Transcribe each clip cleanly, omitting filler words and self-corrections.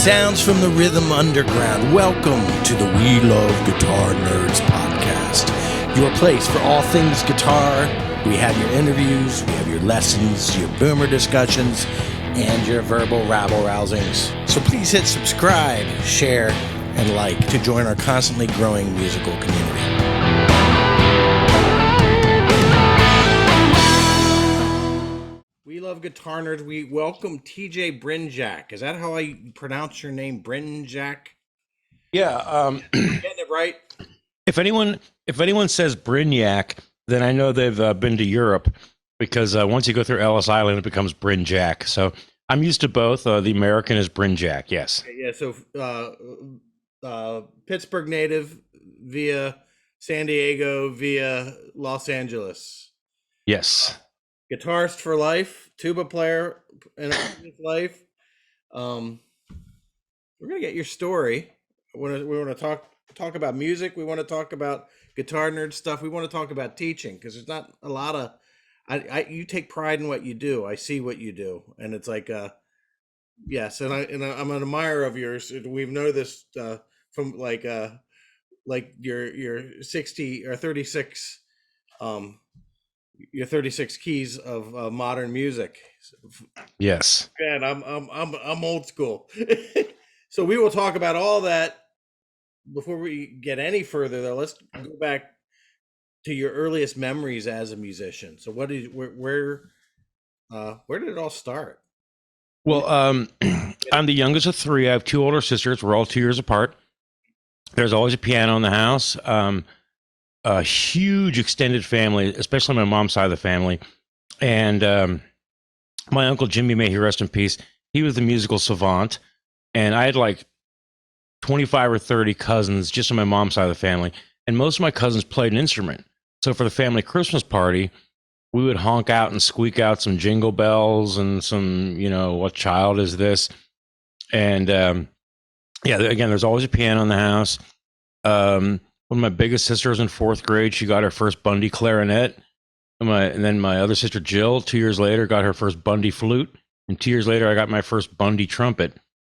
sounds from the rhythm underground. Welcome to the We Love Guitar Nerds podcast, your place for all things guitar. We have your interviews, we have your lessons, your boomer discussions, and your verbal rabble-rousings. So please hit subscribe, share, and like to join our constantly growing musical community. We Love Guitar Nerds. We welcome TJ Brinjak. Is that how I pronounce your name, Brinjak? Yeah. I'm getting it right? If anyone says Brinjak, then I know they've been to Europe, because once you go through Ellis Island, it becomes Brinjak. So I'm used to both. The American is Brinjak, yes. Yeah, so Pittsburgh native via San Diego via Los Angeles. Yes. Guitarist for life, tuba player in life. We're gonna get your story. We want to talk about music. We want to talk about guitar nerd stuff. We want to talk about teaching, because there's not a lot of. You take pride in what you do. I see what you do, and it's like yes, and I'm an admirer of yours. We've noticed from like your 60 or 36 your 36 keys of modern music. Yes. And I'm old school. So we will talk about all that. Before we get any further, though, let's go back to your earliest memories as a musician. So where did it all start? Well, I'm the youngest of three. I have two older sisters. We're all 2 years apart. There's always a piano in the house. A huge extended family, especially my mom's side of the family. And my uncle Jimmy, may he rest in peace, he was the musical savant. And I had like 25 or 30 cousins just on my mom's side of the family. And most of my cousins played an instrument. So for the family Christmas party, we would honk out and squeak out some jingle bells and some, what child is this? And again, there's always a piano in the house. One of my biggest sisters in fourth grade, she got her first Bundy clarinet. And then my other sister, Jill, 2 years later, got her first Bundy flute. And 2 years later, I got my first Bundy trumpet.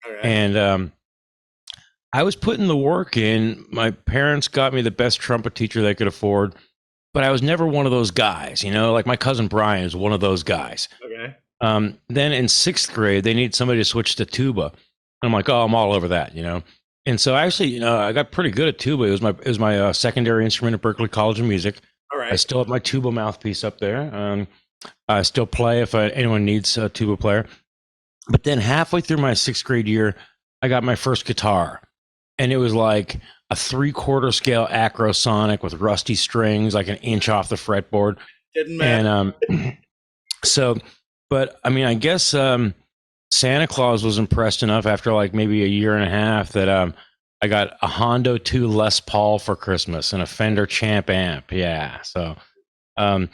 All right. And I was putting the work in. My parents got me the best trumpet teacher they could afford. But I was never one of those guys, like my cousin Brian is one of those guys. Okay. Then in sixth grade, they needed somebody to switch to tuba. And I'm like, oh, I'm all over that, And so actually, I got pretty good at tuba. It was my secondary instrument at Berklee College of Music. All right. I still have my tuba mouthpiece up there. I still play if anyone needs a tuba player. But then halfway through my sixth grade year, I got my first guitar. And it was like a 3/4 scale Acrosonic with rusty strings, like an inch off the fretboard. Didn't matter. And I guess Santa Claus was impressed enough after like maybe a year and a half that I got a Hondo 2 Les Paul for Christmas and a Fender Champ amp. Yeah. So, and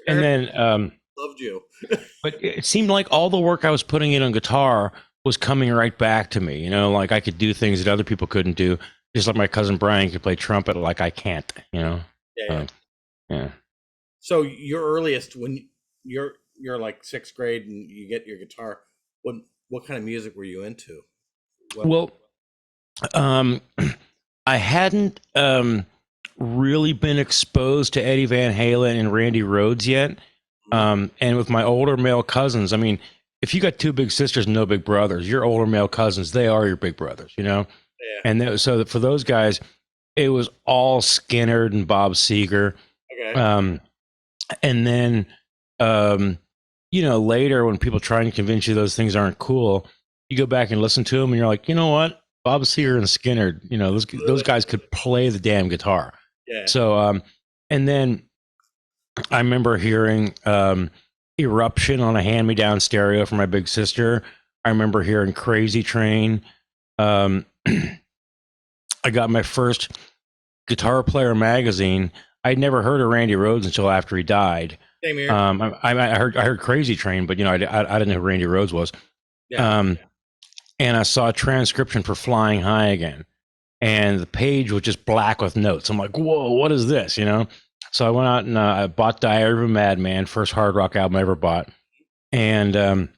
then loved you. but it seemed like all the work I was putting in on guitar was coming right back to me. Like I could do things that other people couldn't do, just like my cousin Brian could play trumpet like I can't. Yeah. So your earliest, when you're like sixth grade and you get your guitar, what kind of music were you into? I hadn't really been exposed to Eddie Van Halen and Randy Rhoads yet. And with my older male cousins, if you got two big sisters and no big brothers, your older male cousins, they are your big brothers, Yeah. And so for those guys, it was all Skinner and Bob Seger. Okay. And then, later when people try and convince you those things aren't cool, you go back and listen to them and you're like, you know what? Bob Seger and Skinner, those guys could play the damn guitar. Yeah. So, and then I remember hearing Eruption on a hand-me-down stereo from my big sister. I remember hearing Crazy Train. I got my first Guitar Player magazine. I'd never heard of Randy Rhoads until after he died. Same here. I heard Crazy Train, but I didn't know who Randy Rhoads was. Yeah. And I saw a transcription for Flying High Again, and the page was just black with notes. I'm like, whoa, what is this? So I went out and I bought Diary of a Madman, first hard rock album I ever bought. And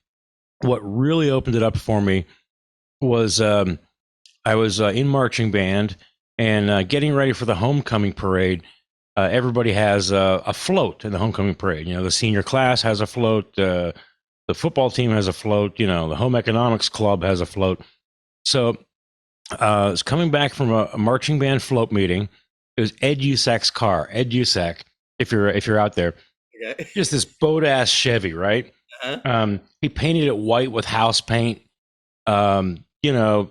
what really opened it up for me was I was in marching band and getting ready for the homecoming parade. Everybody has a float in the homecoming parade. You know, the senior class has a float. The football team has a float. You know, the home economics club has a float. So I was coming back from a marching band float meeting. It was Ed Usak's car. Ed Usak, if you're out there, Okay. just this boat ass Chevy, right? He painted it white with house paint. You know,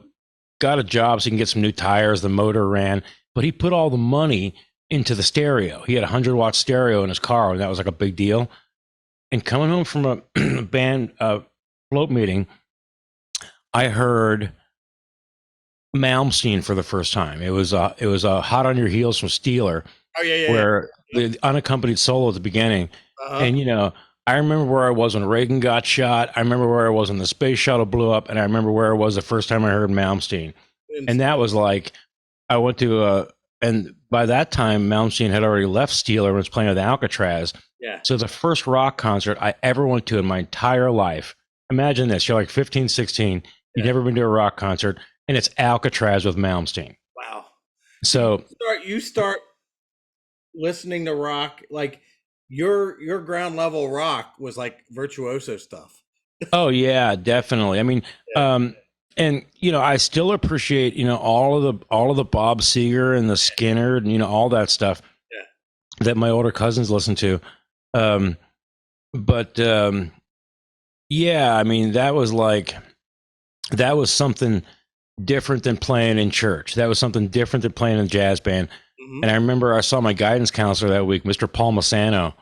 got a job so he can get some new tires. The motor ran, but he put all the money into the stereo. He had a 100-watt stereo in his car, and that was like a big deal. And coming home from a band float meeting, I heard Malmsteen for the first time. It was Hot on Your Heels from Steeler, Oh yeah. where the unaccompanied solo at the beginning. And you know, I remember where I was when Reagan got shot. I remember where I was when the space shuttle blew up, and I remember where I was the first time I heard Malmsteen. And that was like, I went to and by that time, Malmsteen had already left Steeler and was playing with Alcatraz. Yeah. So the first rock concert I ever went to in my entire life. Imagine this: you're like 15, 16. You've never been to a rock concert, and it's Alcatraz with Malmsteen. Wow. So you start listening to rock, like your ground level rock was like virtuoso stuff. oh yeah, definitely. I mean, and you know, I still appreciate, you know, all of the Bob Seger and the Skinner and, you know, all that stuff that my older cousins listened to. But yeah, I mean, that was something different than playing in church. That was something different than playing in a jazz band. And I remember I saw my guidance counselor that week, Mr. Paul Massano,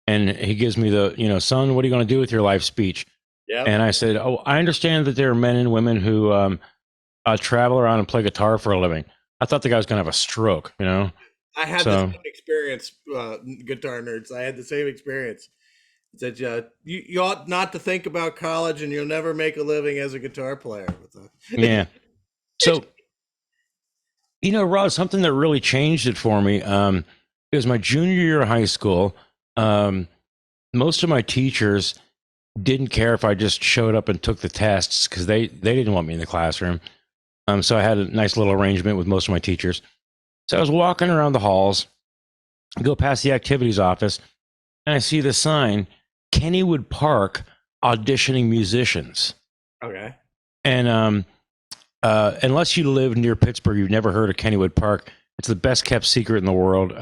and he gives me the, you know, son, what are you going to do with your life speech? Yeah. And I said, oh, I understand that there are men and women who travel around and play guitar for a living. I thought the guy was going to have a stroke, you know? I had the same experience, guitar nerds. I had the same experience. It said, you ought not to think about college, and you'll never make a living as a guitar player. Yeah. So, you know, Rod, something that really changed it for me, it was my junior year of high school. Most of my teachers didn't care if I just showed up and took the tests because they didn't want me in the classroom. So I had a nice little arrangement with most of my teachers. So I was walking around the halls, go past the activities office, and I see the sign, Kennywood Park auditioning musicians. Okay. And unless you live near Pittsburgh, you've never heard of Kennywood Park. It's the best kept secret in the world.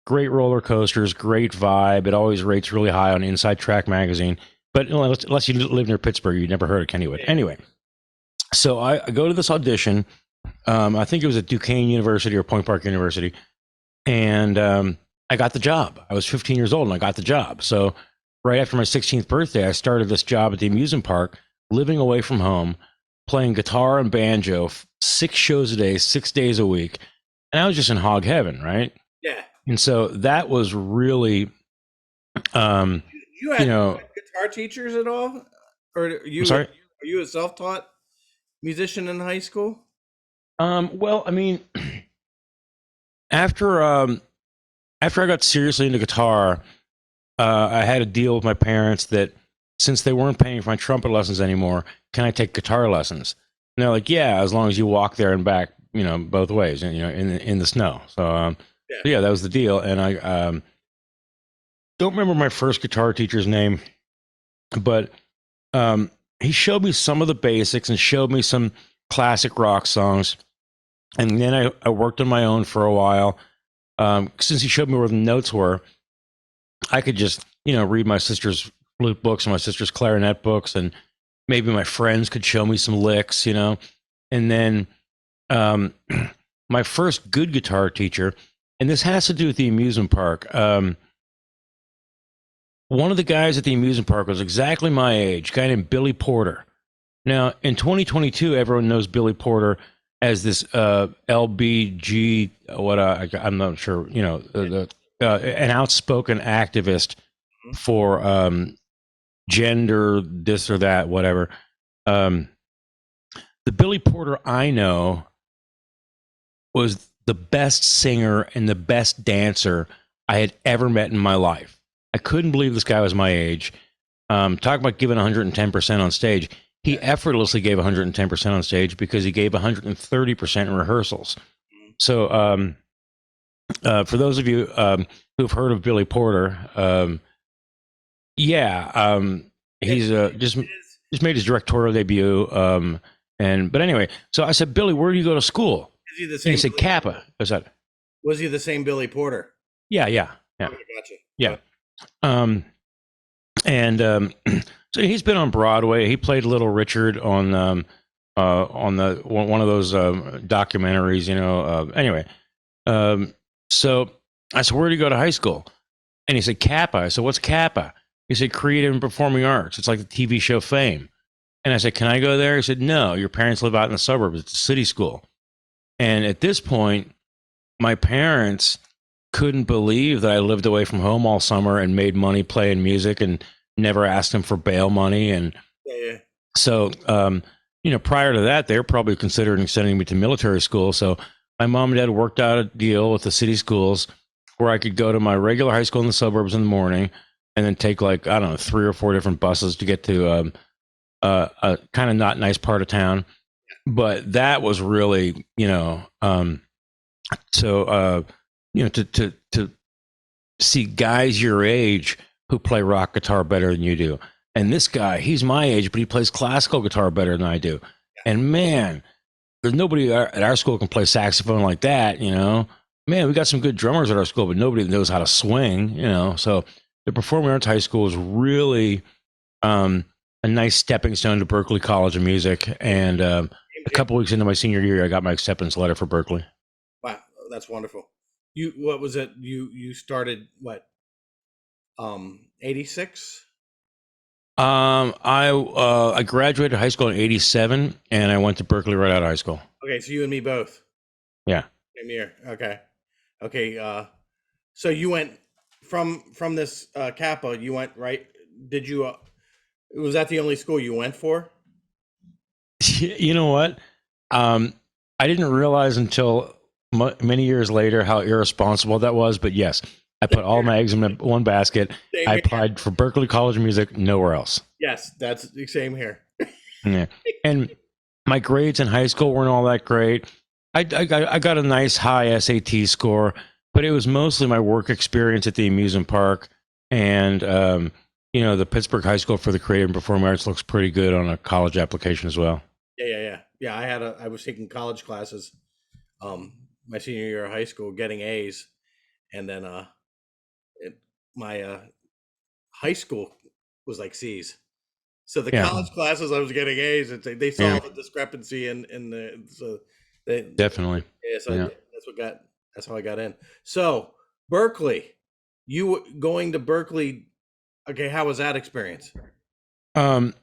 Great roller coasters, great vibe. It always rates really high on Inside Track magazine. But unless you live near Pittsburgh, you've never heard of Kennywood. Anyway, so I go to this audition. I think it was at Duquesne University or Point Park University. And I got the job. I was 15 years old and I got the job. So right after my 16th birthday, I started this job at the amusement park, living away from home, playing guitar and banjo, 6 shows a day, 6 days a week. And I was just in hog heaven, right? Yeah. And so that was really, you had guitar teachers at all? Or are you a self-taught musician in high school? Well, I mean, after I got seriously into guitar, I had a deal with my parents that since they weren't paying for my trumpet lessons anymore, can I take guitar lessons? And they're like, yeah, as long as you walk there and back, you know, both ways, you know, in the snow. So, yeah, that was the deal. And I don't remember my first guitar teacher's name, but he showed me some of the basics and showed me some classic rock songs. And then I worked on my own for a while. Since he showed me where the notes were, I could just, you know, read my sister's flute books and my sister's clarinet books, and maybe my friends could show me some licks, you know. And then my first good guitar teacher, and this has to do with the amusement park. One of the guys at the amusement park was exactly my age, a guy named Billy Porter. Now, in 2022, everyone knows Billy Porter as this LBG, I'm not sure, you know, an outspoken activist for gender, this or that, whatever. The Billy Porter I know was the best singer and the best dancer I had ever met in my life. I couldn't believe this guy was my age. Talk about giving 110% on stage. he effortlessly gave 110% on stage because he gave 130% in rehearsals. So, for those of you who've heard of Billy Porter, he's just made his directorial debut. But anyway, so I said, Billy, where do you go to school? Is he the And same? he said, Kappa. What's that? Was he the same Billy Porter? Yeah. Okay, gotcha. Yeah. So he's been on Broadway. He played Little Richard on the one of those documentaries, anyway, so I said, where did you go to high school? And he said, Kappa. I said, what's Kappa? He said, Creative and Performing Arts. It's like the TV show Fame. And I said, can I go there? He said, no, your parents live out in the suburbs. It's a city school. And at this point, my parents couldn't believe that I lived away from home all summer and made money playing music and never asked them for bail money. And so, prior to that, they were probably considering sending me to military school. So my mom and dad worked out a deal with the city schools where I could go to my regular high school in the suburbs in the morning and then take 3 or 4 different buses to get to a kind of not nice part of town. But that was really, to see guys your age who play rock guitar better than you do. And this guy, he's my age, but he plays classical guitar better than I do. And man, there's nobody at our school can play saxophone like that, Man, we got some good drummers at our school, but nobody knows how to swing, So the Performing Arts High School is really a nice stepping stone to Berklee College of Music. And a couple weeks into my senior year, I got my acceptance letter for Berklee. Wow, that's wonderful. What was it? You started what? 86. I graduated high school in 87, and I went to Berklee right out of high school. Okay, so you and me both. Yeah. Same year. Okay. So you went from this Kappa. You went right. Did you? Was that the only school you went for? You know what? I didn't realize until many years later how irresponsible that was. But yes, I put all my eggs in one basket. I applied for Berklee College of Music, nowhere else. Yes, that's the same here. Yeah, and my grades in high school weren't all that great. I got a nice high SAT score, but it was mostly my work experience at the amusement park, and the Pittsburgh High School for the Creative and Performing Arts looks pretty good on a college application as well. Yeah. I was taking college classes, my senior year of high school, getting A's, and then my high school was like C's. So the college classes I was getting A's, they saw the discrepancy in the so they definitely. Yeah, so that's how I got in. So Berklee, you going to Berklee? Okay, how was that experience? Well,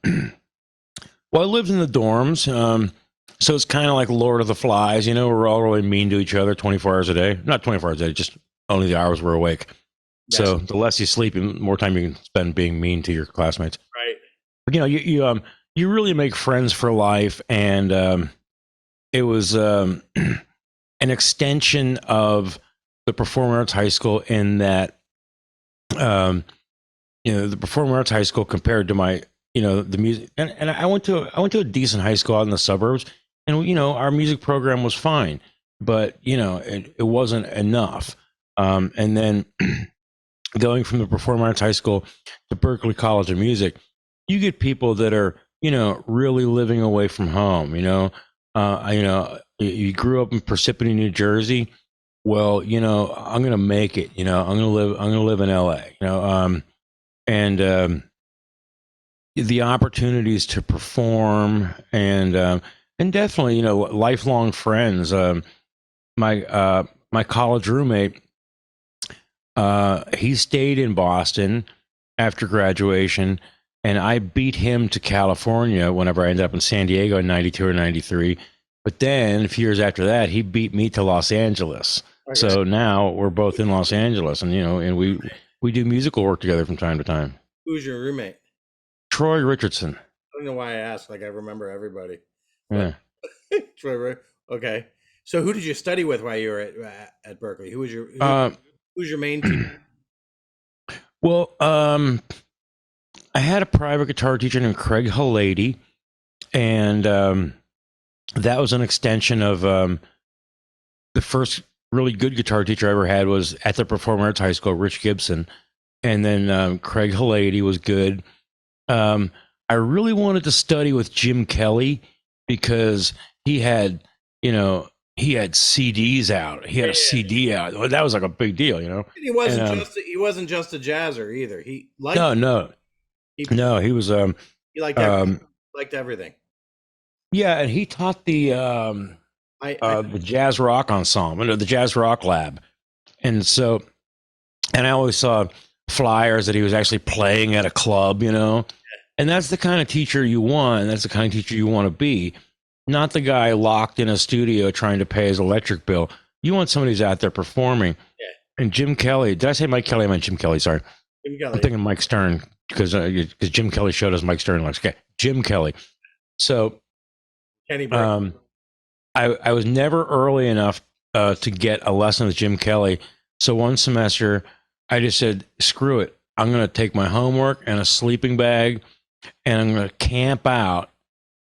I lived in the dorms, so it's kind of like Lord of the Flies. We're all really mean to each other 24 hours a day. Not 24 hours a day, just only the hours we're awake. Yes. So the less you sleep, the more time you can spend being mean to your classmates. Right. But, you really make friends for life, and it was an extension of the Performing Arts High School in that, the Performing Arts High School compared to my, the music, and I went to a decent high school out in the suburbs, and our music program was fine, but it wasn't enough. And then going from the Performing Arts High School to Berklee College of Music, you get people that are really living away from home. You grew up in Parsippany, New Jersey. Well, I'm gonna make it. I'm gonna live in LA. And the opportunities to perform and definitely lifelong friends. My college roommate, he stayed in Boston after graduation, and I beat him to California whenever I ended up in San Diego in 92 or 93. But then a few years after that, he beat me to Los Angeles. Okay. So now we're both in Los Angeles, and and we do musical work together from time to time. Who's your roommate? Troy Richardson. I don't know why I asked. Like, I remember everybody. Yeah. Troy. Okay. So who did you study with while you were at Berklee? Who's your main team? Well, I had a private guitar teacher named Craig Halady, and that was an extension of the first really good guitar teacher I ever had was at the Performing Arts High School, Rich Gibson, and then Craig Halady was good. I really wanted to study with Jim Kelly because he had, he had CDs out. He had a CD out. Well, that was like a big deal, He wasn't And just he wasn't just a jazzer either. He no, liked no, he, no. He was he um liked everything. yeah, and he taught I the jazz rock ensemble, the jazz rock lab, and so and I always saw flyers that he was actually playing at a club, and that's the kind of teacher you want. And that's the kind of teacher you want to be, not the guy locked in a studio trying to pay his electric bill. You want somebody who's out there performing. Yeah. And Jim Kelly, did I say Mike Kelly? I meant Jim Kelly. Sorry. Jim Kelly. I'm thinking Mike Stern because Jim Kelly showed us Mike Stern. Okay, Jim Kelly. So Kenny Burke. I was never early enough to get a lesson with Jim Kelly. So one semester, I just said, screw it. I'm going to take my homework and a sleeping bag, and I'm going to camp out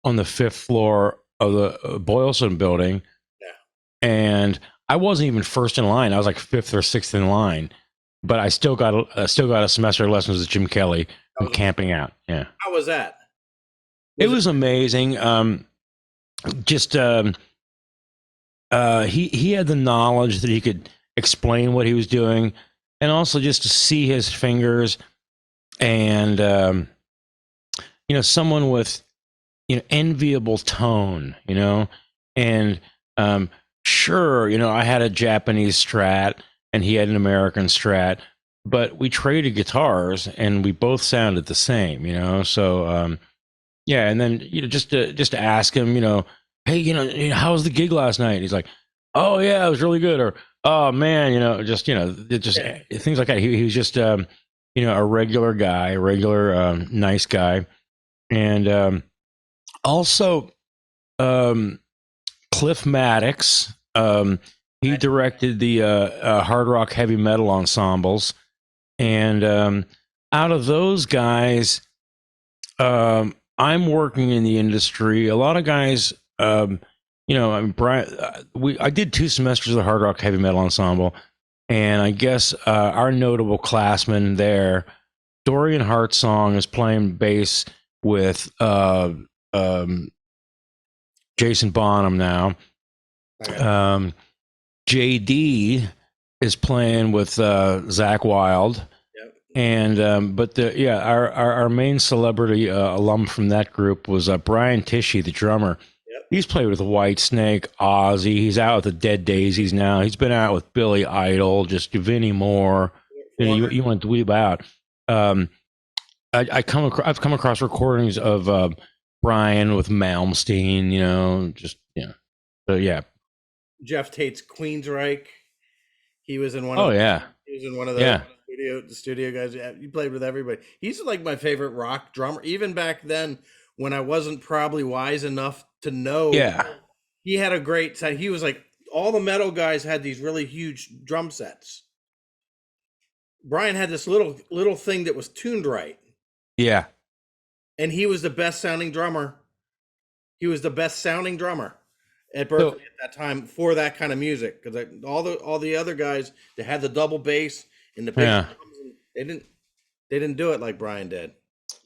on the 5th floor of the Boylston building. Yeah. And I wasn't even first in line. I was like 5th or 6th in line. But I still got a semester of lessons with Jim Kelly from camping out. Yeah. How was that? It was amazing. He had the knowledge that he could explain what he was doing, and also just to see his fingers, and someone with enviable tone, and sure, I had a Japanese Strat and he had an American Strat, but we traded guitars and we both sounded the same, so yeah. And then just to ask him, hey, how was the gig last night? He's like, oh yeah, it was really good. Or, oh man, things like that. He was just, a regular guy, a regular, nice guy. And, also, Cliff Maddox, he directed the, hard rock heavy metal ensembles. And, out of those guys, I'm working in the industry. A lot of guys, Brian, I did 2 semesters of the hard rock heavy metal ensemble, and I guess our notable classman there, Dorian Hartsong, is playing bass with Jason Bonham now. JD is playing with Zach Wilde. And our main celebrity alum from that group was Brian Tichy, the drummer. Yep. He's played with Whitesnake, Ozzy. He's out with the Dead Daisies now. He's been out with Billy Idol, just Vinnie Moore. You want to dweeb out. I've come across recordings of Brian with Malmsteen. So yeah. Jeff Tate's Queensryche. He was in one. He was in one of the studio guys. He played with everybody. He's like my favorite rock drummer. Even back then, when I wasn't probably wise enough to know. Yeah. He had a great set. He was like, all the metal guys had these really huge drum sets. Brian had this little thing that was tuned right. Yeah. And he was the best sounding drummer. He was the best sounding drummer at Berklee at that time for that kind of music. Because all the other guys that had the double bass and the bass drums, they didn't do it like Brian did.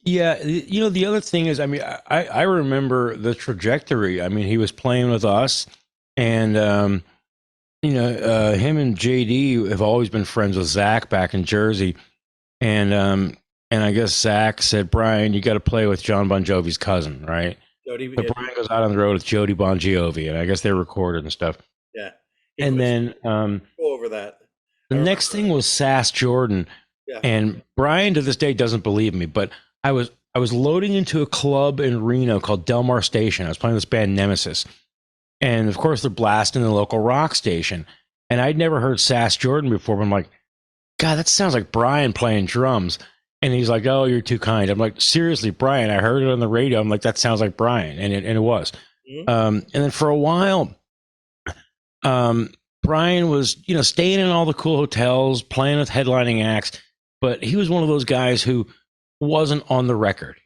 Yeah, the other thing is, I remember the trajectory. He was playing with us, and him and JD have always been friends with Zach back in Jersey, and I guess Zach said, Brian, you got to play with John Bon Jovi's cousin, right? So Brian goes out on the road with Jody Bon Jovi, and I guess they recorded and stuff. Yeah, and then go over that. The next thing was Sass Jordan, and Brian to this day doesn't believe me, but I was loading into a club in Reno called Delmar Station. I was playing this band Nemesis, and of course they're blasting the local rock station. And I'd never heard Sass Jordan before, but I'm like, God, that sounds like Brian playing drums. And he's like, oh, you're too kind. I'm like, seriously, Brian, I heard it on the radio. I'm like, that sounds like Brian, and it was. Mm-hmm. And then for a while, Brian was staying in all the cool hotels, playing with headlining acts, but he was one of those guys who wasn't on the record,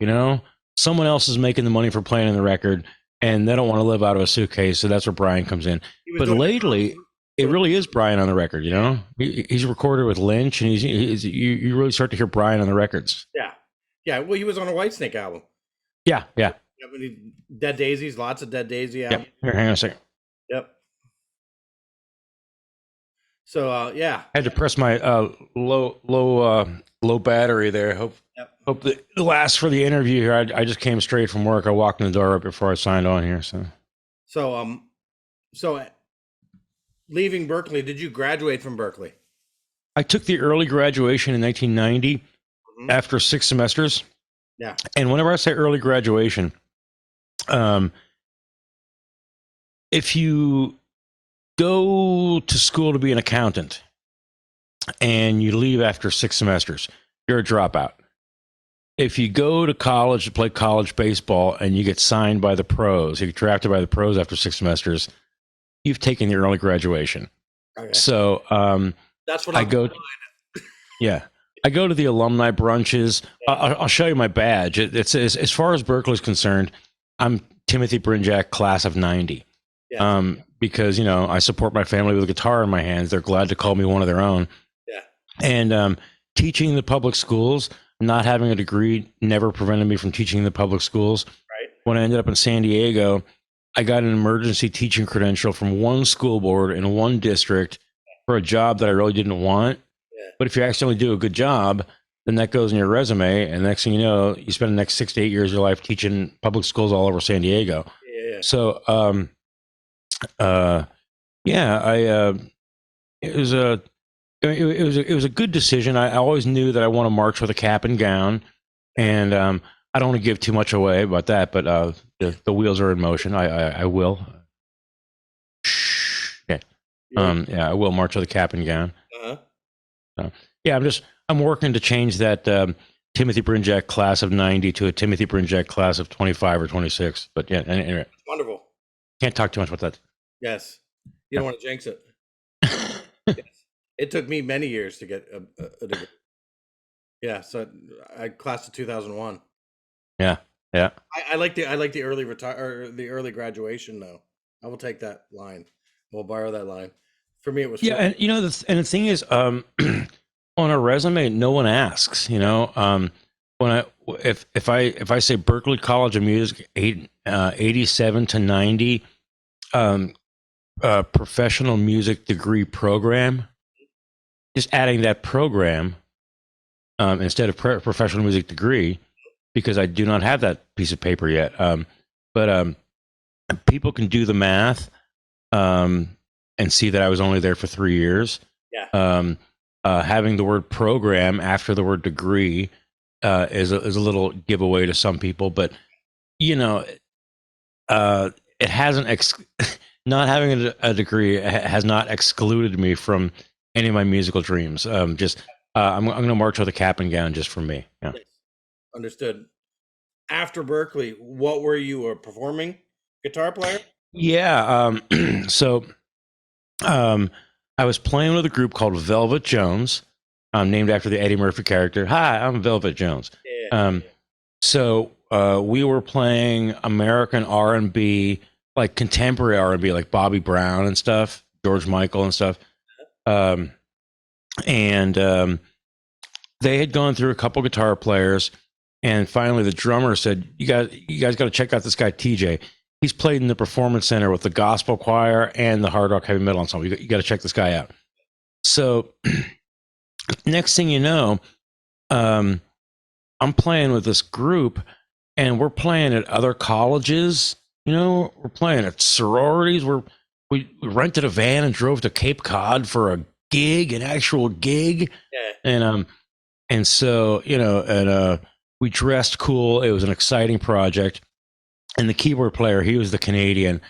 someone else is making the money for playing on the record, and they don't want to live out of a suitcase. So that's where Brian comes in. He was But doing lately, it really is Brian on the record. You know, he's recorded with Lynch, and you really start to hear Brian on the records. Yeah. Well, he was on a Whitesnake album. Yeah. Dead Daisies, lots of Dead Daisy Yeah. albums. Here, hang on a second. Yep. So yeah, I had to press my low battery there. Hope that it lasts for the interview here. I just came straight from work. I walked in the door right before I signed on here. So leaving Berklee, did you graduate from Berklee? I took the early graduation in 1990 after 6 semesters. Yeah. And whenever I say early graduation, if you go to school to be an accountant and you leave after 6 semesters, you're a dropout. If you go to college to play college baseball and you get signed by the pros, you get drafted by the pros after 6 semesters, you've taken the early graduation. Okay. So that's what I go. Yeah, I go to the alumni brunches. I'll show you my badge. It's as far as Berklee's concerned, I'm Timothy Brinjak, class of '90. Yeah. Because I support my family with a guitar in my hands. They're glad to call me one of their own. Yeah. And teaching the public schools, not having a degree, never prevented me from teaching the public schools. Right. When I ended up in San Diego, I got an emergency teaching credential from one school board in one district for a job that I really didn't want. Yeah. But if you actually do a good job, then that goes in your resume. And the next thing you know, you spend the next 6 to 8 years of your life teaching public schools all over San Diego. Yeah. So, it was a good decision. I always knew that I want to march with a cap and gown, and I don't want to give too much away about that, but the wheels are in motion. I will. Yeah. I will march with a cap and gown. I'm working to change that Timothy Brinjak class of '90 to a Timothy Brinjak class of 25 or 26. But yeah, anyway. Wonderful. Can't talk too much about that. Yes. You don't want to jinx it. Yes. It took me many years to get a degree. Yeah, so I class of 2001. Yeah. I like the early the early graduation though. I will take that line. We'll borrow that line. For me, it was and the thing is, on a resume, no one asks. When if I say Berklee College of Music, 87 to 90, professional music degree program, just adding that program instead of professional music degree, because I do not have that piece of paper yet. But people can do the math and see that I was only there for 3 years. Yeah. Having the word program after the word degree is a little giveaway to some people, but it hasn't not having a degree has not excluded me from any of my musical dreams. I'm going to march with a cap and gown just for me. Yeah. Understood. After Berklee, what were you, a performing guitar player? Yeah. So I was playing with a group called Velvet Jones, named after the Eddie Murphy character. Hi, I'm Velvet Jones. Yeah. So we were playing American R&B, like contemporary R&B, like Bobby Brown and stuff, George Michael and stuff. They had gone through a couple guitar players, and finally the drummer said, you guys got to check out this guy, TJ. He's played in the Performance Center with the gospel choir and the hard rock heavy metal ensemble. You got to check this guy out. So next thing you know, I'm playing with this group, and we're playing at other colleges. We're playing at sororities. We rented a van and drove to Cape Cod for a gig, an actual gig. Yeah. And so we dressed cool. It was an exciting project. And the keyboard player, he was the Canadian.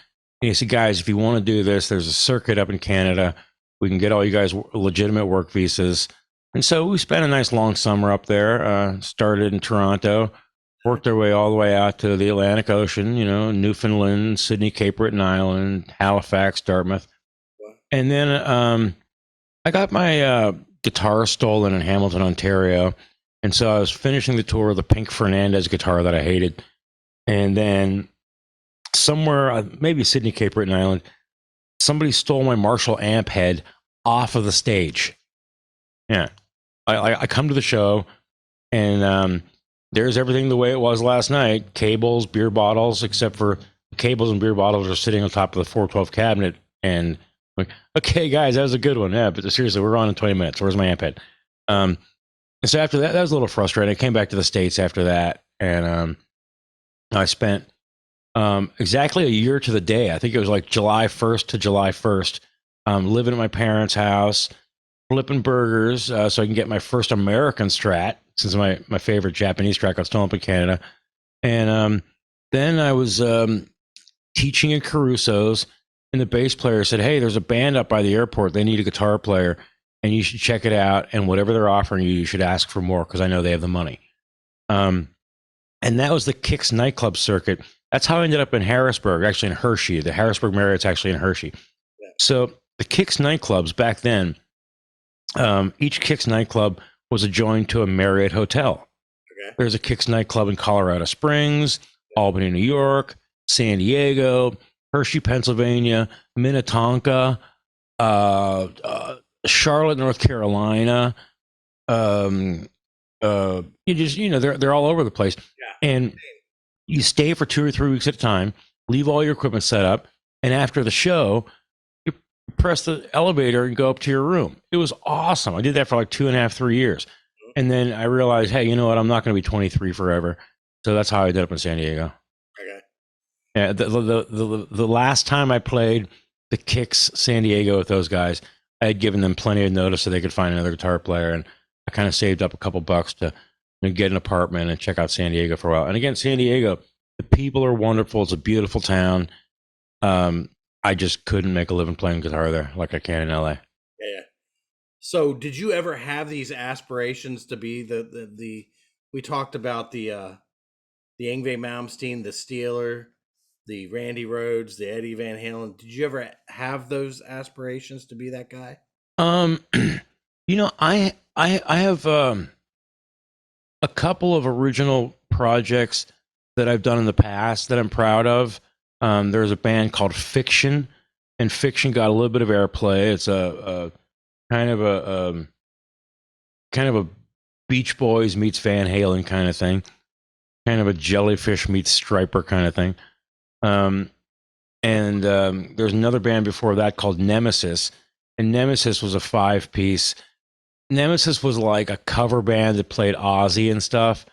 And he said, guys, if you want to do this, there's a circuit up in Canada. We can get all you guys legitimate work visas. And so we spent a nice long summer up there, started in Toronto, worked our way all the way out to the Atlantic Ocean, Newfoundland, Sydney, Cape Breton Island, Halifax, Dartmouth. And then I got my guitar stolen in Hamilton, Ontario. And so I was finishing the tour with a Pink Fernandez guitar that I hated. And then somewhere, maybe Sydney, Cape Breton Island, somebody stole my Marshall amp head off of the stage. Yeah. I come to the show, and there's everything the way it was last night: cables, beer bottles, except for the cables and beer bottles are sitting on top of the 412 cabinet. And like, okay, guys, that was a good one. Yeah, but seriously, we're on in 20 minutes. Where's my amp head? And so after that, that was a little frustrating. I came back to the States after that, and I spent exactly a year to the day. I think it was like July 1st to July 1st, living at my parents' house, flipping burgers so I can get my first American Strat, since my favorite Japanese Strat got stolen up in Canada. And then I was teaching in Caruso's, and the bass player said, "Hey, there's a band up by the airport. They need a guitar player, and you should check it out. And whatever they're offering you, you should ask for more, because I know they have the money." And that was the Kicks nightclub circuit. That's how I ended up in Harrisburg, actually in Hershey. The Harrisburg Marriott's actually in Hershey. Yeah. So the Kicks nightclubs back then, each Kicks nightclub was adjoined to a Marriott hotel. Okay. There's a Kicks nightclub in Colorado Springs, Albany, New York, San Diego, Hershey, Pennsylvania, Minnetonka, Charlotte, North Carolina. They're all over the place. Yeah. And you stay for 2 or 3 weeks at a time, leave all your equipment set up, and after the show, you press the elevator and go up to your room. It was awesome. I did that for like 2.5, 3 years. And then I realized, hey, you know what? I'm not going to be 23 forever. So that's how I ended up in San Diego. Okay. Yeah, the last time I played the Kicks San Diego with those guys, I had given them plenty of notice so they could find another guitar player, and I kind of saved up a couple bucks to get an apartment and check out San Diego for a while. And again, San Diego, the people are wonderful. It's a beautiful town. I just couldn't make a living playing guitar there like I can in LA. Yeah. So did you ever have these aspirations to be the we talked about the Yngwie Malmsteen, the Steeler, the Randy Rhoads, the Eddie Van Halen? Did you ever have those aspirations to be that guy? I have a couple of original projects that I've done in the past that I'm proud of. There's a band called Fiction, and Fiction got a little bit of airplay. It's a kind of a Beach Boys meets Van Halen kind of thing, kind of a Jellyfish meets Striper kind of thing. And there's another band before that called Nemesis, and Nemesis was a 5-piece. Nemesis was like a cover band that played Ozzy and stuff,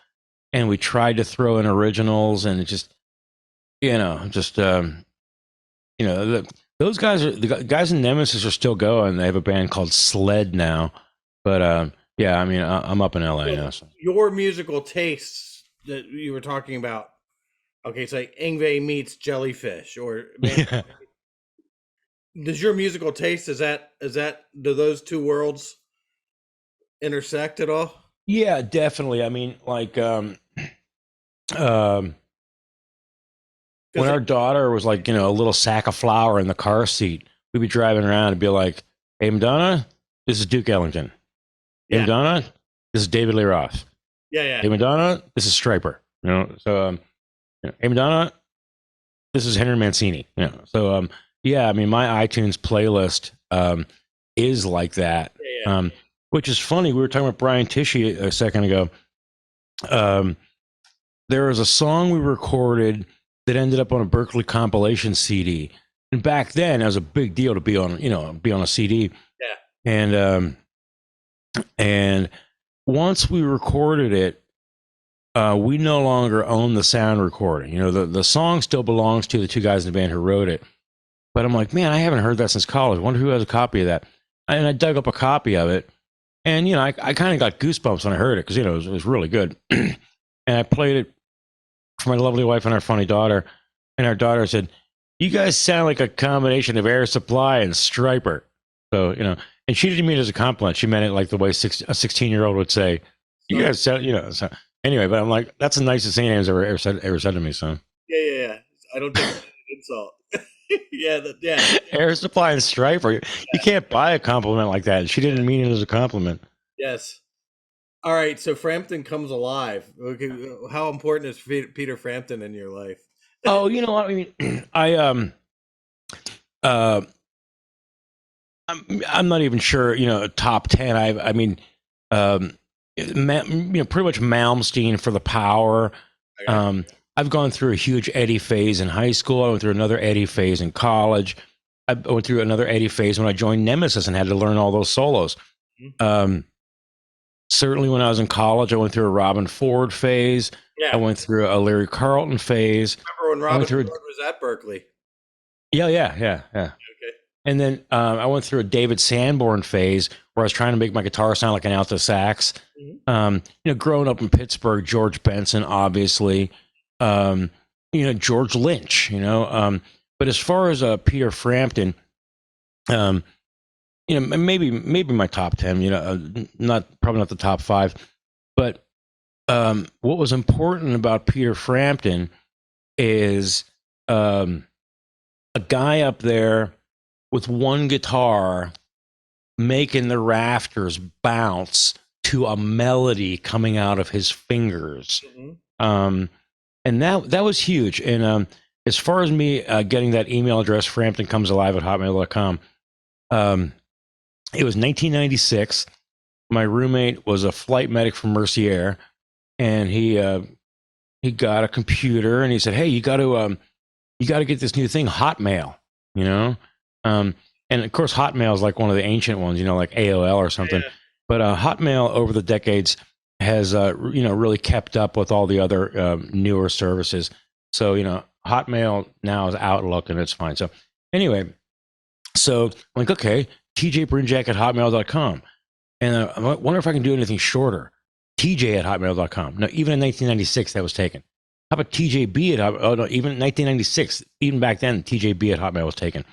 and we tried to throw in originals, and it just, those guys the guys in Nemesis are still going. They have a band called Sled now, but yeah, I mean, I'm up in LA now. So. Your musical tastes that you were talking about, okay, it's like Yngwie meets Jellyfish, or yeah. Does your musical taste, is that do those two worlds intersect at all? Yeah, definitely. I mean, like when our daughter was like, a little sack of flour in the car seat, we'd be driving around and be like, "Hey, Madonna, this is Duke Ellington. Hey, Madonna, this is David Lee Roth. Yeah. Hey, Madonna, this is Striper." So hey, Madonna, this is Henry Mancini. So yeah, I mean, my iTunes playlist is like that. Yeah. Which is funny. We were talking about Brian Tichy a second ago. There was a song we recorded that ended up on a Berklee compilation CD, and back then it was a big deal to be on a CD. Yeah. And once we recorded it, we no longer own the sound recording. The song still belongs to the two guys in the band who wrote it. But I'm like, man, I haven't heard that since college. I wonder who has a copy of that. And I dug up a copy of it. And, I kind of got goosebumps when I heard it because, it was really good. And I played it for my lovely wife and our funny daughter. And our daughter said, "You guys sound like a combination of Air Supply and Striper." So, and she didn't mean it as a compliment. She meant it like the way a 16-year-old would say, "You guys sound," So anyway, but I'm like, that's the nicest thing anyone's ever said to me. So yeah. I don't think it's an insult. Yeah. Air Supply and Striper. You can't buy a compliment like that. She didn't mean it as a compliment. Yes. All right, so Frampton comes alive. Okay, how important is Peter Frampton in your life? Oh, you know what I mean? Uh, I'm not even sure. Top 10. I mean, um, pretty much Malmsteen for the power. I got Um, I've gone through a huge Eddie phase in high school. I went through another Eddie phase in college. I went through another Eddie phase when I joined Nemesis and had to learn all those solos. you. Um, Certainly, when I was in college, I went through a Robin Ford phase. I Yeah. went through a Larry Carlton phase. Remember when I Robin went through, Ford was at Berklee? yeah. Okay. And then I went through a David Sanborn phase where I was trying to make my guitar sound like an alto sax. Mhm. Growing up in Pittsburgh, George Benson, obviously, um, George Lynch, but as far as Peter Frampton, maybe my top 10, probably not the top 5, but what was important about Peter Frampton is a guy up there with one guitar making the rafters bounce to a melody coming out of his fingers. Mhm. And that was huge. And as far as me getting that email address, framptoncomesalive@hotmail.com, it was 1996. My roommate was a flight medic from Mercier, and he got a computer, and he said, "Hey, you got to get this new thing, Hotmail." You know, um, and of course, Hotmail is like one of the ancient ones, like AOL or something. Yeah. But Hotmail over the decades has really kept up with all the other newer services. So Hotmail now is Outlook, and it's fine. So anyway, so I'm like, okay, tjbrinjak@hotmail.com. And I wonder if I can do anything shorter. TJ@hotmail.com. No, even in 1996, that was taken. How about TJB oh no, even in 1996, even back then, TJB@hotmail was taken.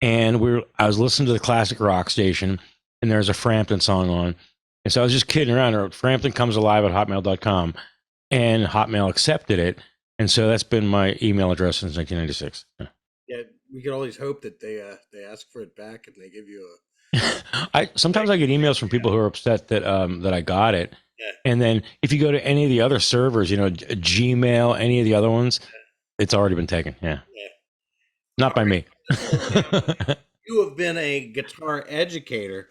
And I was listening to the classic rock station, and there's a Frampton song on. And so I was just kidding around. I wrote, Frampton comes alive at hotmail.com, and Hotmail accepted it. And so that's been my email address since 1996. Yeah, we can always hope that they ask for it back and they give you a. Sometimes I get emails from people who are upset that I got it. Yeah. And then if you go to any of the other servers, Gmail, any of the other ones, it's already been taken. Yeah. Yeah. Not by me. You have been a guitar educator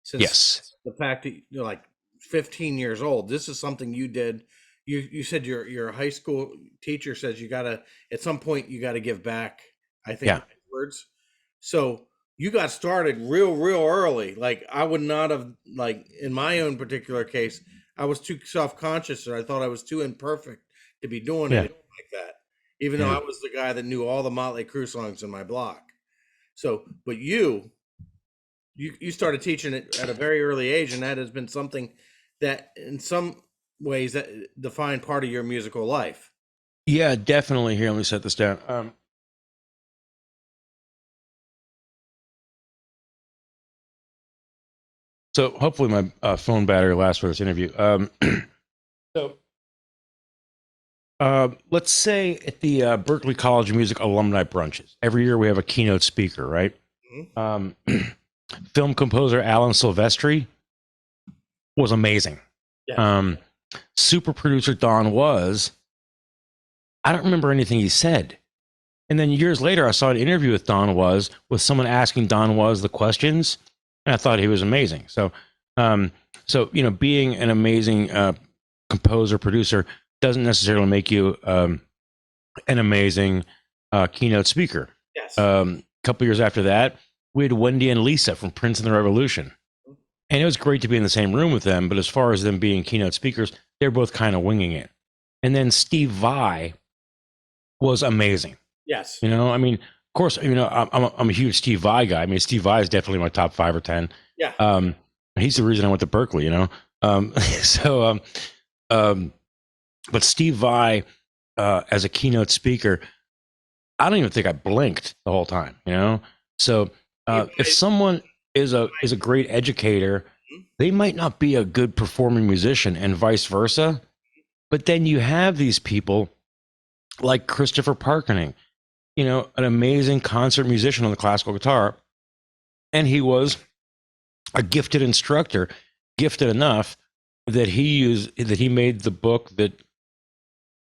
since Yes. the fact that you're like 15 years old. This is something you did. You said your high school teacher says you gotta at some point you gotta give back. I think Yeah. words. So you got started real early. Like I would not have like in my own particular case, I was too self conscious or I thought I was too imperfect to be doing Yeah. anything like that. Even though Yeah. I was the guy that knew all the Motley Crue songs in my block. So, but you started teaching it at a very early age, and that has been something that, in some ways, that defined part of your musical life. Yeah, definitely. Here, let me set this down. So hopefully my phone battery lasts for this interview. So let's say at the Berklee College of Music alumni brunches, every year we have a keynote speaker, right? Mm-hmm. Film composer Alan Silvestri was amazing. Yeah. Super producer Don Was. I don't remember anything he said. And then years later, I saw an interview with Don Was with someone asking Don Was the questions, and I thought he was amazing. So, being an amazing composer producer doesn't necessarily make you an amazing keynote speaker. Yes. A couple years after that, we had Wendy and Lisa from Prince and the Revolution. And it was great to be in the same room with them, but as far as them being keynote speakers, they're both kind of winging it. And then Steve Vai was amazing. Yes. I mean, of course, I'm a huge Steve Vai guy. I mean, Steve Vai is definitely my top 5 or 10. Yeah. He's the reason I went to Berklee, but Steve Vai, as a keynote speaker, I don't even think I blinked the whole time, So if someone is a great educator, they might not be a good performing musician, and vice versa. But then you have these people like Christopher Parkening, an amazing concert musician on the classical guitar, and he was a gifted instructor, gifted enough that he made the book that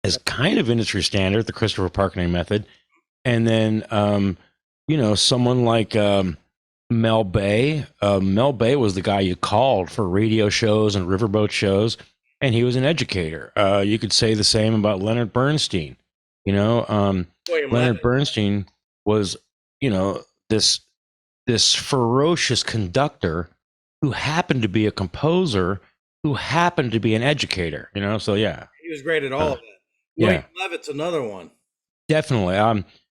is kind of industry standard, the Christopher Parkening method. And then, someone like Mel Bay. Mel Bay was the guy you called for radio shows and riverboat shows, and he was an educator. You could say the same about Leonard Bernstein. William Leonard Leonard. Bernstein was, this ferocious conductor who happened to be a composer, who happened to be an educator. So yeah, He was great at all of that. yeah. William Levitt's another one. Definitely.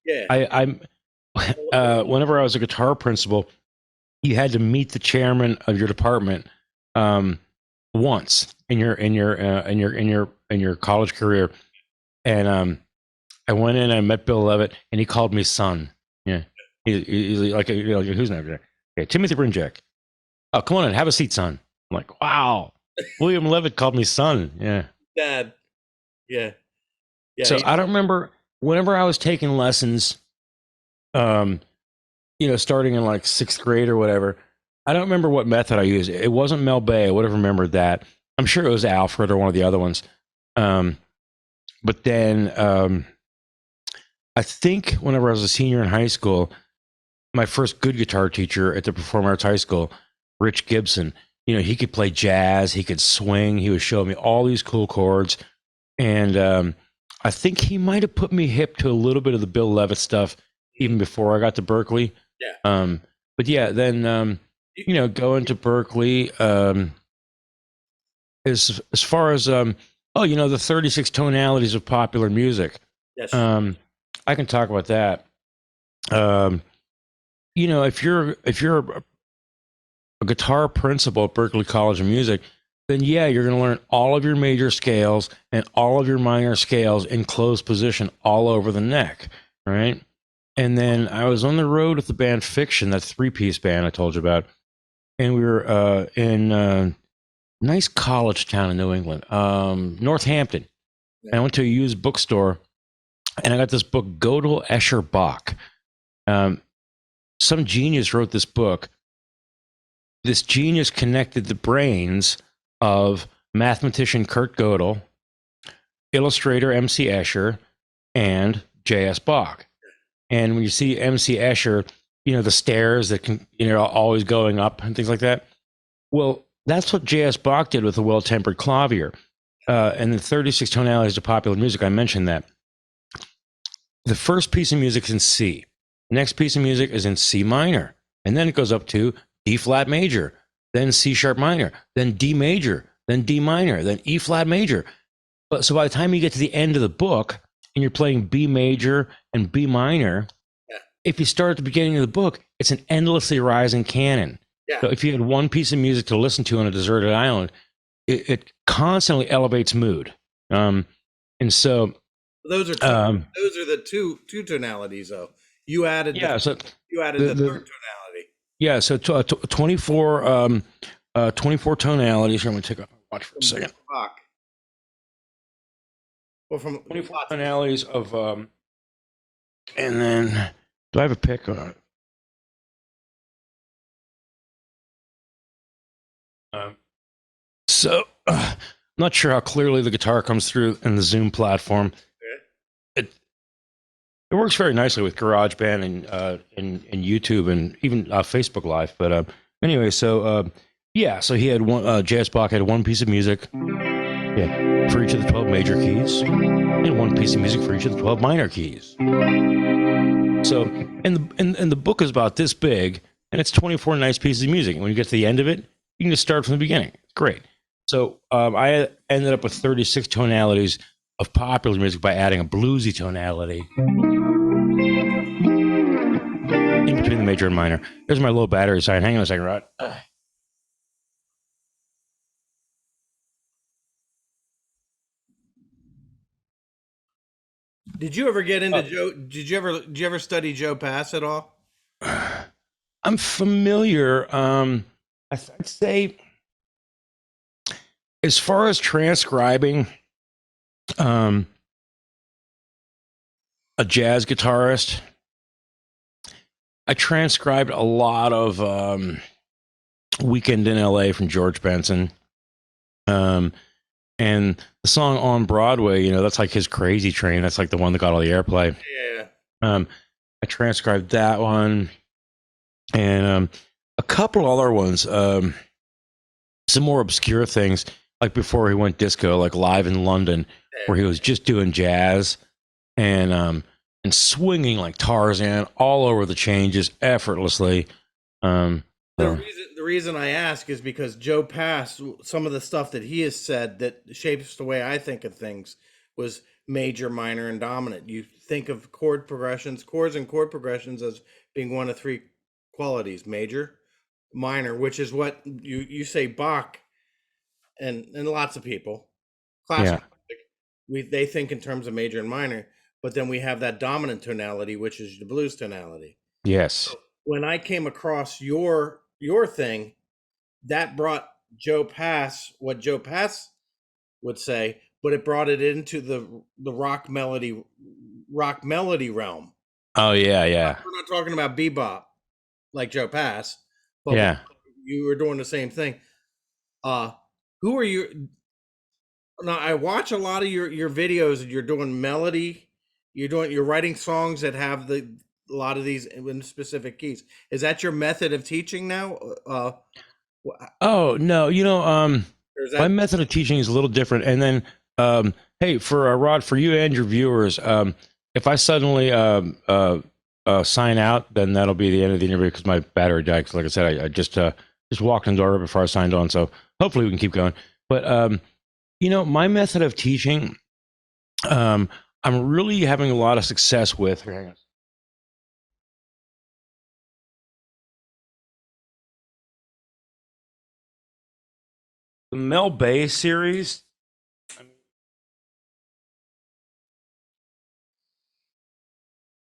Yeah. I'm whenever I was a guitar principal, you had to meet the chairman of your department once in your college career, and I went in and I met Bill Levitt, and he called me son. Yeah, he's like, who's name? Okay, Timothy Brinjak. Oh, come on in, have a seat, son. I'm like, wow, William Levitt called me son. Yeah, Dad. Yeah. Yeah. so I don't remember whenever I was taking lessons, starting in like 6th grade or whatever. I don't remember what method I used. It wasn't Mel Bay. I would have remembered that. I'm sure it was Alfred or one of the other ones. But then I think whenever I was a senior in high school, my first good guitar teacher at the Performing Arts High School, Rich Gibson, he could play jazz, he could swing, he was showing me all these cool chords. And I think he might have put me hip to a little bit of the Bill Levitt stuff even before I got to Berklee. Yeah. But yeah, then going to Berklee, as far as the 36 tonalities of popular music. Yes. I can talk about that. If you're a guitar principal at Berklee College of Music, then yeah, you're going to learn all of your major scales and all of your minor scales in closed position all over the neck, right? And then I was on the road with the band Fiction, that 3-piece band I told you about, and we were in a nice college town in New England, Northampton. Yeah. And I went to a used bookstore, and I got this book, Gödel, Escher, Bach. Some genius wrote this book. This genius connected the brains of mathematician Kurt Gödel, illustrator M.C. Escher, and J.S. Bach. And when you see M.C. Escher, the stairs that can, always going up and things like that. Well, that's what J.S. Bach did with the well-tempered clavier. And the 36 tonalities of popular music, I mentioned that. The first piece of music is in C. The next piece of music is in C minor. And then it goes up to D flat major, then C sharp minor, then D major, then D minor, then E flat major. But so by the time you get to the end of the book and you're playing B major and B minor, if you start at the beginning of the book, it's an endlessly rising canon. Yeah. So if you had one piece of music to listen to on a deserted island, it constantly elevates mood. And so those are the two tonalities though. You added the third tonality. Yeah, so 24 tonalities. Here, I'm going to take a watch for a second. Well, from 24 tonalities of and then do I have a pick on it? So I'm not sure how clearly the guitar comes through in the Zoom platform. It works very nicely with GarageBand and YouTube and even Facebook Live. But anyway, so so he had one. J.S. Bach had one piece of music, for each of the 12 major keys, and one piece of music for each of the 12 minor keys. So, and the book is about this big, and it's 24 nice pieces of music. And when you get to the end of it, you can just start from the beginning. It's great. So I ended up with 36 tonalities of popular music by adding a bluesy tonality in between the major and minor. There's my low battery sign. Hang on a second, Rod. Did you ever get into Joe? Did you ever study Joe Pass at all? I'm familiar. I'd say, as far as transcribing a jazz guitarist, I transcribed a lot of Weekend in LA from George Benson. Um, and the song On Broadway, that's like his Crazy Train. That's like the one that got all the airplay. Yeah. Um, I transcribed that one, and a couple other ones. Some more obscure things, like before he went disco, like Live in London, where he was just doing jazz and swinging like Tarzan all over the changes effortlessly. Um, The so, reason I ask is because Joe Pass, some of the stuff that he has said that shapes the way I think of things was major, minor, and dominant. You think of chords and chord progressions as being one of three qualities: major, minor, which is what you say Bach and lots of people, yeah, classical music, they think in terms of major and minor, but then we have that dominant tonality, which is the blues tonality. yes, When I came across your thing, that brought what Joe Pass would say, but it brought it into the rock melody realm. oh yeah, yeah, We're not talking about bebop like Joe Pass, but yeah. you were doing the same thing. Who are you now? I watch a lot of your videos, and you're doing melody. You're writing songs that have a lot of these in specific keys. Is that your method of teaching now? Oh no, Or is my that method of teaching is a little different. And then, hey, for Rod, for you and your viewers, if I suddenly sign out, then that'll be the end of the interview because my battery died. 'Cause like I said, I just walked in the door before I signed on, so hopefully we can keep going. But my method of teaching, um, I'm really having a lot of success with. Here, hang on. The Mel Bay series.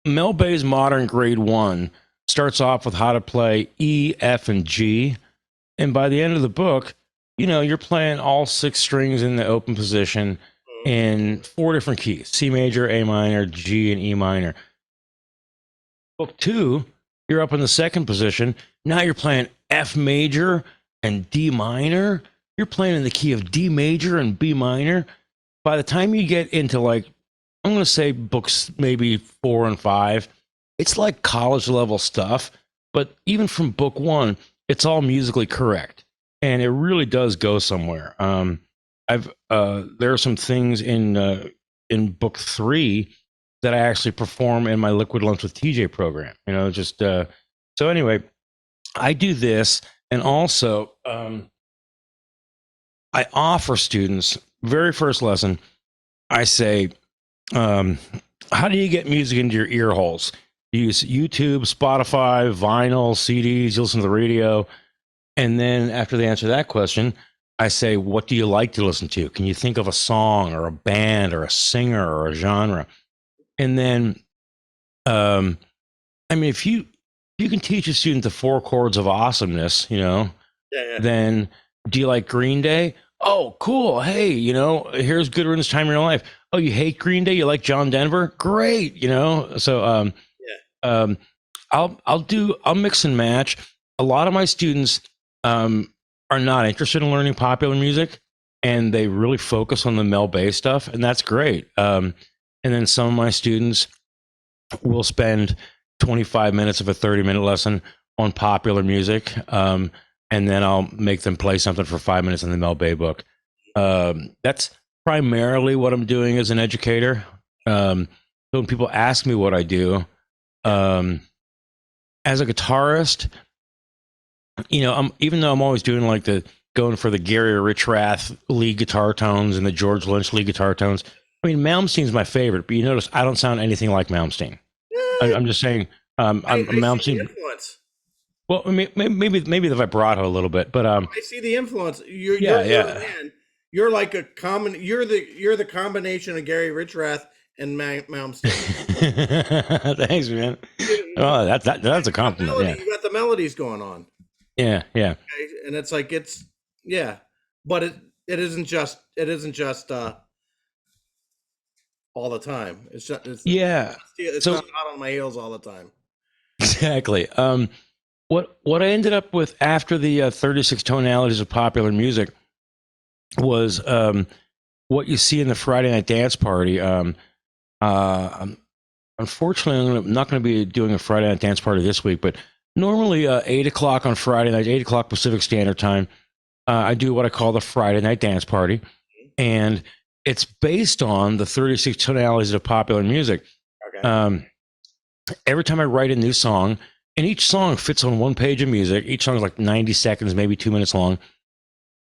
Mel Bay's Modern Grade 1 starts off with how to play E, F, and G. And by the end of the book, you're playing all six strings in the open position in four different keys: C major, A minor, G, and E minor. Book 2, you're up in the second position. Now you're playing F major and D minor. You're playing in the key of D major and B minor. By the time you get into, like, I'm going to say books maybe 4 and 5, it's like college level stuff. But even from book 1, it's all musically correct, and it really does go somewhere. There are some things in book 3 that I actually perform in my Liquid Lunch with TJ program. So anyway, I do this, and also I offer students very first lesson. I say, how do you get music into your ear holes? You use YouTube, Spotify, vinyl, CDs, you listen to the radio. And then after they answer that question, I say, what do you like to listen to? Can you think of a song or a band or a singer or a genre? And then, if you can teach a student the 4 chords of awesomeness, yeah. then do you like Green Day? Oh, cool. Hey, here's Good Riddance, Time of Your Life. Oh, you hate Green Day? You like John Denver? Great. So I'll mix and match. A lot of my students are not interested in learning popular music, and they really focus on the Mel Bay stuff, and that's great. And then some of my students will spend 25 minutes of a 30-minute lesson on popular music, and then I'll make them play something for 5 minutes in the Mel Bay book. That's primarily what I'm doing as an educator. So when people ask me what I do, as a guitarist, even though I'm always doing like going for the Gary Richrath lead guitar tones and the George Lynch lead guitar tones. I mean, Malmsteen's my favorite, but you notice I don't sound anything like Malmsteen. I'm just saying, I'm I see the Malmsteen. influence. Well, maybe the vibrato a little bit, but I see the influence. yeah, You're yeah. a man. You're like a common. You're the combination of Gary Richrath and Malmsteen. Thanks, man. You Oh, that's a compliment. Yeah, You got the melodies going on, yeah. okay? And it's like yeah, but it isn't just all the time. Yeah. It's So not hot on my heels all the time. exactly. What I ended up with after the 36 tonalities of popular music, was what you see in the Friday night dance party. Unfortunately, I'm not going to be doing a Friday night dance party this week, but normally 8 o'clock on Friday night, 8 o'clock Pacific Standard Time, I do what I call the Friday night dance party, and it's based on the 36 tonalities of popular music. Okay. Every time I write a new song, and each song fits on one page of music. Each song is like 90 seconds, maybe 2 minutes long.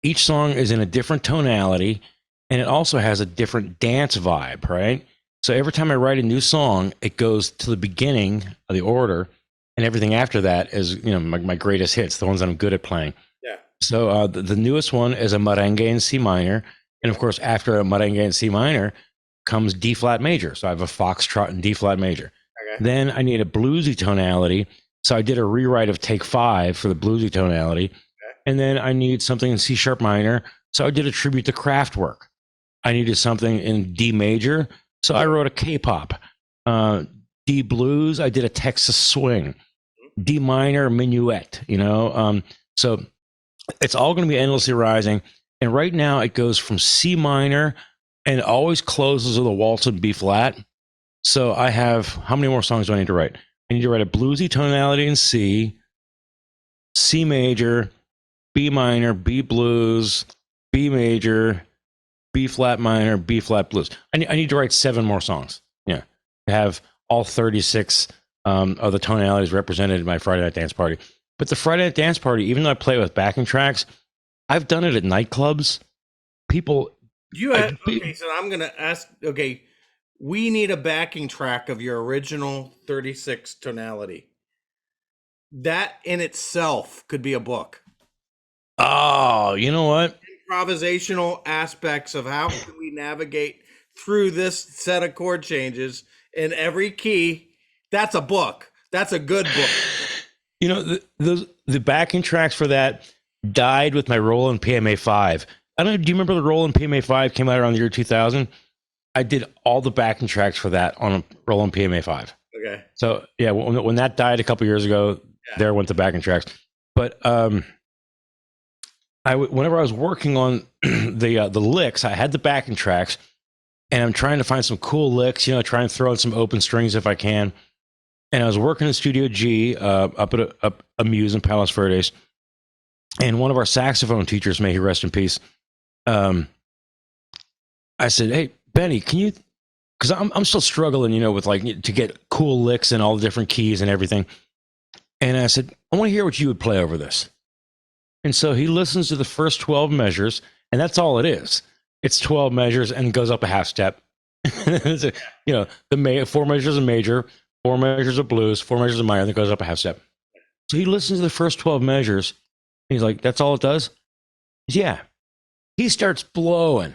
Each song is in a different tonality, and it also has a different dance vibe, right? So every time I write a new song, it goes to the beginning of the order, and everything after that is, my greatest hits, the ones that I'm good at playing. Yeah. So the newest one is a merengue in C minor, and of course, after a merengue in C minor comes D flat major. So I have a foxtrot in D flat major. Okay. Then I need a bluesy tonality, so I did a rewrite of Take 5 for the bluesy tonality, and then I need something in C sharp minor, so I did a tribute to Kraftwerk. I needed something in D major, so I wrote a K-pop. D blues, I did a Texas swing. D minor, minuet. So it's all going to be endlessly rising. And right now, it goes from C minor and it always closes with a waltz in B flat. So I have, how many more songs do I need to write? I need to write a bluesy tonality in C, C major, B minor, B blues, B major, B flat minor, B flat blues. I need to write 7 more songs. Yeah, to have all 36 of the tonalities represented in my Friday night dance party. But the Friday night dance party, even though I play with backing tracks, I've done it at nightclubs. People. Okay, so I'm gonna ask. Okay, we need a backing track of your original 36 tonality. That in itself could be a book. Oh, you know what? Improvisational aspects of how can we navigate through this set of chord changes in every key. That's a book. That's a good book. The backing tracks for that died with my Roland PMA 5. I don't know. Do you remember the Roland PMA 5 came out around the year 2000? I did all the backing tracks for that on a Roland PMA 5. Okay. So yeah, when that died a couple years ago, there went the backing tracks. But whenever I was working on the licks, I had the backing tracks, and I'm trying to find some cool licks. Try and throw in some open strings if I can. And I was working in Studio G up at Amuse in Palos Verdes, and one of our saxophone teachers, may he rest in peace. I said, "Hey, Benny, can you?" Because I'm still struggling, with to get cool licks and all the different keys and everything. And I said, "I want to hear what you would play over this." And so he listens to the first 12 measures, and that's all it is. It's 12 measures and goes up a half step. The 4 measures of major, 4 measures of blues, 4 measures of minor, that goes up a half step. So he listens to the first 12 measures, and he's like, "That's all it does?" He says, "Yeah." He starts blowing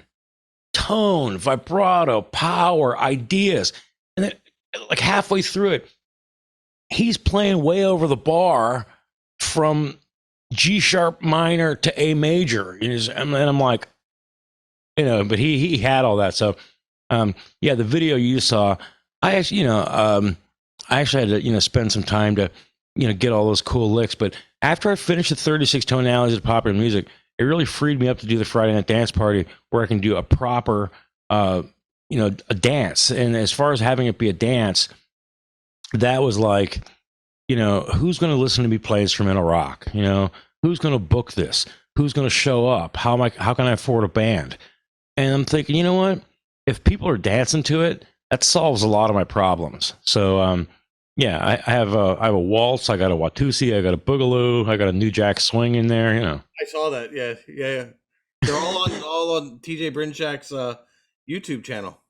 tone, vibrato, power, ideas. And then, like halfway through it, he's playing way over the bar from G sharp minor to A major. And I'm like, but he had all that. So, the video you saw, I actually, I actually had to, spend some time to, get all those cool licks. But after I finished the 36 tonalities of popular music, it really freed me up to do the Friday night dance party where I can do a proper, a dance. And as far as having it be a dance, that was like, who's going to listen to me play instrumental rock? Who's going to book this? Who's going to show up? How can I afford a band? And I'm thinking, you know what? If people are dancing to it, that solves a lot of my problems. So, I have a waltz, I got a Watusi, I got a boogaloo, I got a New Jack swing in there. I saw that. Yeah. They're all on TJ Brinjak's YouTube channel.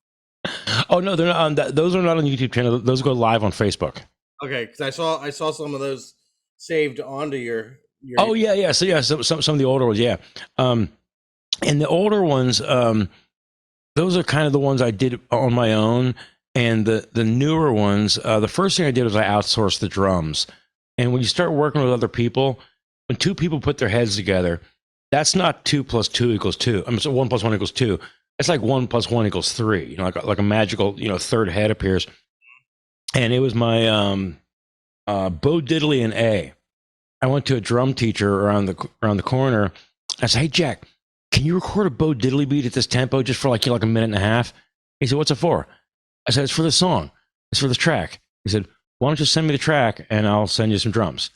Oh no, they're not on that. Those are not on the YouTube channel. Those go live on Facebook. Okay, because I saw some of those saved onto your. Oh yeah. So some of the older ones, yeah. And the older ones, those are kind of the ones I did on my own. And the newer ones, the first thing I did was I outsourced the drums. And when you start working with other people, when 2 people put their heads together, that's not 2 + 2 = 2. I mean, so 1 + 1 = 2. It's like 1 + 1 = 3. Like a magical, third head appears. And it was my Bo Diddley in A. I went to a drum teacher around the corner. I said, "Hey, Jack, can you record a Bo Diddley beat at this tempo just for like a minute and a half? He said, what's it for? I said, it's for the song. It's for this track. He said, why don't you send me the track and I'll send you some drums.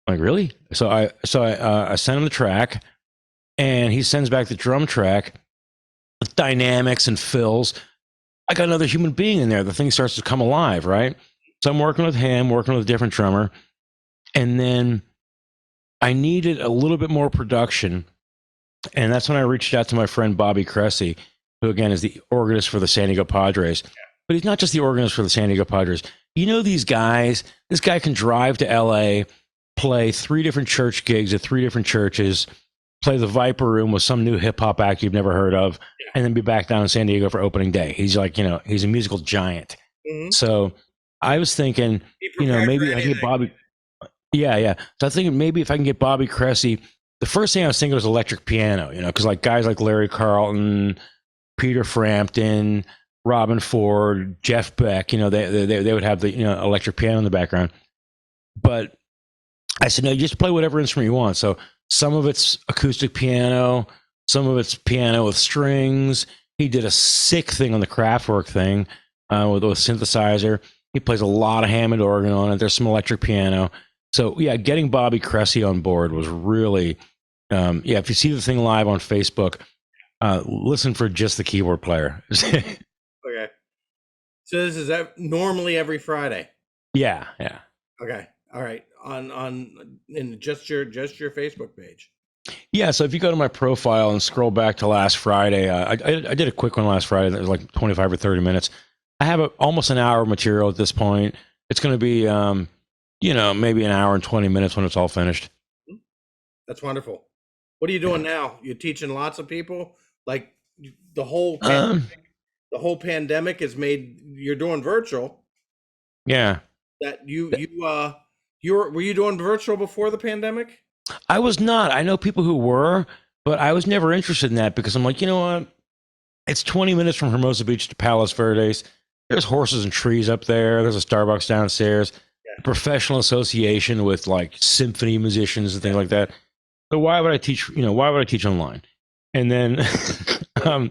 I'm like, really? So I sent him the track, and he sends back the drum track with dynamics and fills. I got another human being in there. The thing starts to come alive, right? So I'm working with him, working with a different drummer. And then I needed a little bit more production. And that's when I reached out to my friend Bobby Cressy, who again is the organist for the San Diego Padres. But he's not just the organist for the San Diego Padres. You know these guys, this guy can drive to LA, play 3 different church gigs at 3 different churches, play the Viper Room with some new hip hop act you've never heard of, and then be back down in San Diego for opening day. He's like, he's a musical giant. Mm-hmm. So I was thinking, maybe I can get Bobby. Yeah. So I was thinking maybe if I can get Bobby Cressy, the first thing I was thinking was electric piano, because like guys like Larry Carlton, Peter Frampton, Robin Ford, Jeff Beck, they would have the electric piano in the background. But I said, no, you just play whatever instrument you want. So some of it's acoustic piano, some of it's piano with strings. He did a sick thing on the Kraftwerk thing with a synthesizer. He plays a lot of Hammond organ on it. There's some electric piano. So yeah, getting Bobby Cressy on board was really, if you see the thing live on Facebook, listen for just the keyboard player. Okay. So this is normally every Friday. Yeah. Okay. All right. In just your Facebook page. Yeah. So if you go to my profile and scroll back to last Friday, I did a quick one last Friday. That was like 25 or 30 minutes. I have almost an hour of material at this point. It's going to be, maybe an hour and 20 minutes when it's all finished. That's wonderful. What are you doing now? You're teaching lots of people? Like the whole pandemic has made you're doing virtual. Yeah. That were you doing virtual before the pandemic? I was not. I know people who were, but I was never interested in that because I'm like, you know what? It's 20 minutes from Hermosa Beach to Palos Verdes. There's horses and trees up there. There's a Starbucks downstairs. A professional association with like symphony musicians and things like that. So why would I teach? Why would I teach online? And then, when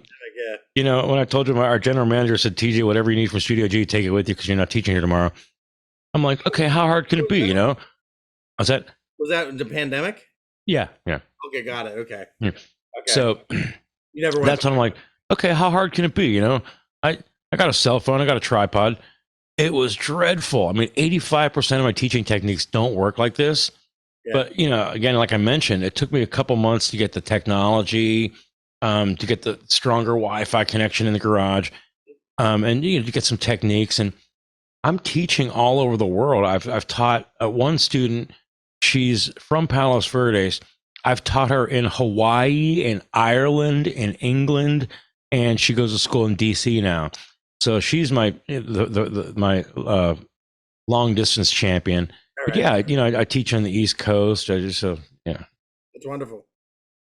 I told you our general manager said, TJ, whatever you need from Studio G, take it with you because you're not teaching here tomorrow. I'm like, okay, how hard can it be? Was that the pandemic? Yeah. Okay, got it. Okay. Yeah. Okay. So you never. That's when I'm like, okay, how hard can it be? I got a cell phone, I got a tripod. It was dreadful. I mean, 85% of my teaching techniques don't work like this. Yeah. But, again, like I mentioned, it took me a couple months to get the technology, to get the stronger Wi-Fi connection in the garage, and to get some techniques. And I'm teaching all over the world. I've taught one student. She's from Palos Verdes. I've taught her in Hawaii, in Ireland, in England, and she goes to school in DC now. So she's my long distance champion. Right. But yeah, I teach on the East Coast. It's wonderful.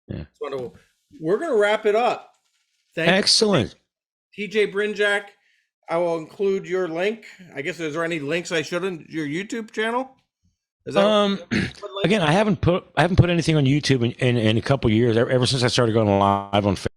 Yeah, it's wonderful. We're gonna wrap it up. Excellent. TJ Brinjak. I will include your link. I guess is there any links I shouldn't? Your YouTube channel? Is that again? I haven't put anything on YouTube in a couple years. Ever since I started going live on Facebook.